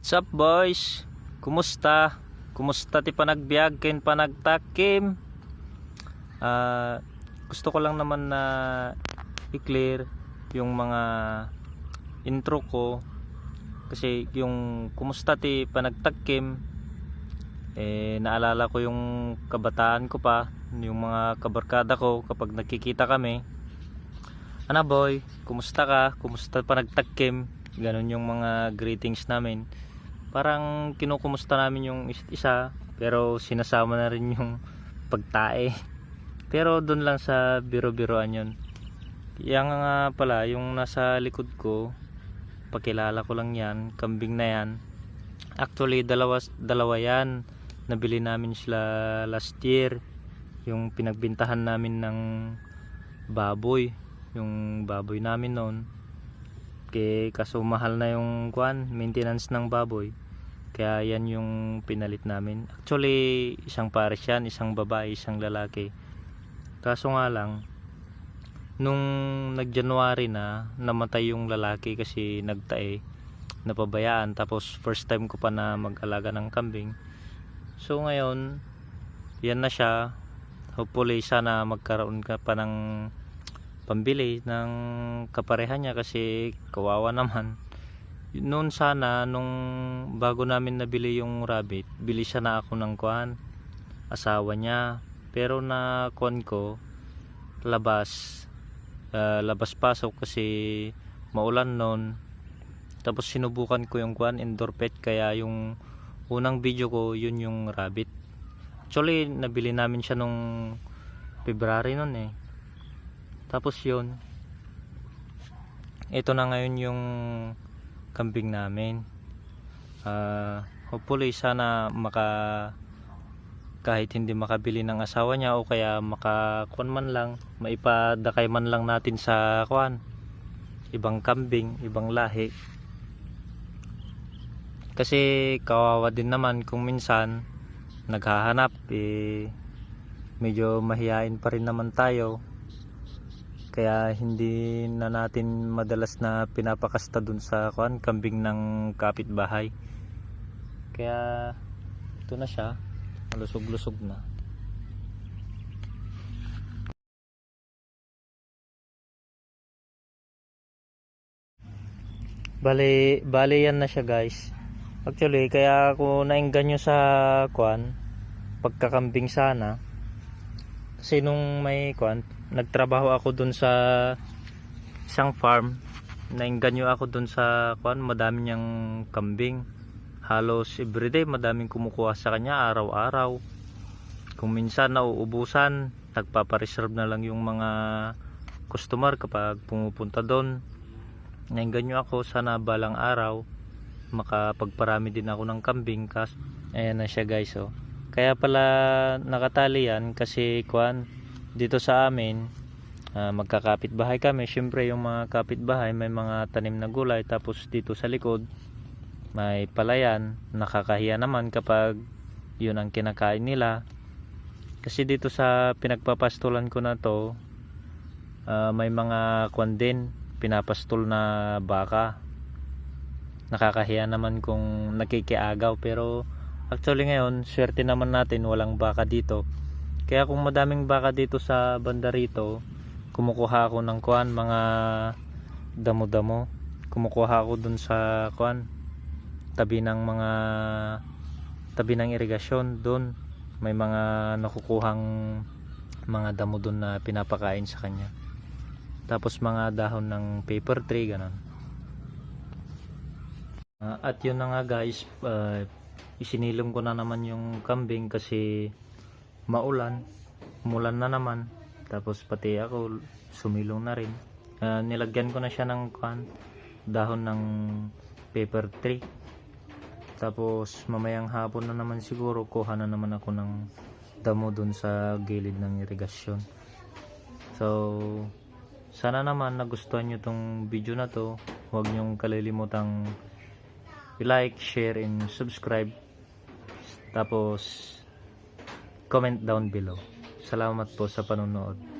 What's up boys? Kumusta? Kumusta ti panagbiag ken panagtakim? Gusto ko lang naman na i-clear yung mga intro ko kasi yung kumusta ti panagtakim naalala ko yung kabataan ko pa, yung mga kabarkada ko kapag nagkikita kami. Ana boy, kumusta ka? Kumusta panagtakim? Ganon yung mga greetings namin. Parang kinukumusta namin yung isa, pero sinasama na rin yung pagtae. Pero doon lang sa biro-biroan yun. Yan nga pala, yung nasa likod ko, pakilala ko lang yan, kambing na yan. Actually, dalawa yan. Nabili namin sila last year. Yung pinagbintahan namin ng baboy. Yung baboy namin noon. Kaso mahal na yung maintenance ng baboy. Kaya yan yung pinalit namin. Actually, isang pares yan, isang babae, isang lalaki. Kaso nga lang, nung nag-January na, namatay yung lalaki kasi nagtae, napabayaan. Tapos first time ko pa na mag-alaga ng kambing. So ngayon, yan na siya. Hopefully sana magkaroon ka pa ng pambili ng kaparehan niya kasi kawawa naman. Noon sana, nung bago namin nabili yung rabbit, bili siya na ako ng asawa niya. Pero na ko, labas pasok kasi maulan noon. Tapos sinubukan ko yung indoor pet, kaya yung unang video ko, yun yung rabbit. Actually, nabili namin siya nung February noon eh. Tapos yun, ito na ngayon yung kambing namin. Hopefully sana kahit hindi makabili ng asawa niya o kaya man lang, maipadakay man lang natin sa ibang kambing, ibang lahi. Kasi kawawa din naman kung minsan naghahanap, medyo mahihain pa rin naman tayo. Kaya hindi na natin madalas na pinapakasta dun sa kambing ng kapitbahay. Kaya ito na siya, malusog-lusog na. Bale yan na siya guys. Actually, kaya ako naengganyo sa pagkakambing sana. Kasi nung may nagtrabaho ako dun sa isang farm, naengganyo ako dun sa madami niyang kambing. Halos everyday madaming kumukuha sa kanya araw-araw. Kung minsan nauubusan, nagpapareserve na lang yung mga customer kapag pumupunta doon. Naengganyo ako, sana balang araw makapagparami din ako ng kambing. Ayan na siya guys, oh. Kaya pala nakatali yan kasi dito sa amin, magkakapitbahay kami. Syempre yung mga kapitbahay may mga tanim na gulay, tapos dito sa likod may palayan. Nakakahiya naman kapag yun ang kinakain nila. Kasi dito sa pinagpapastulan ko na to, may mga din, pinapastol na baka. Nakakahiya naman kung nakikiagaw, pero actually ngayon swerte naman natin, walang baka dito. Kaya kung madaming baka dito sa banda rito, kumukuha ako ng mga damo-damo. Kumukuha ako dun sa tabi ng irigasyon. Dun may mga nakukuhang mga damo dun na pinapakain sa kanya. Tapos mga dahon ng paper tree, ganon. At yun na nga guys, isinilong ko na naman yung kambing kasi umulan na naman. Tapos pati ako sumilong na rin. Nilagyan ko na siya ng dahon ng paper tree. Tapos mamayang hapon na naman siguro, kuha na naman ako ng damo dun sa gilid ng irigasyon. So sana naman nagustuhan nyo tong video na to. Huwag nyong kalilimutang i-like, share, and subscribe. Tapos comment down below. Salamat po sa panonood.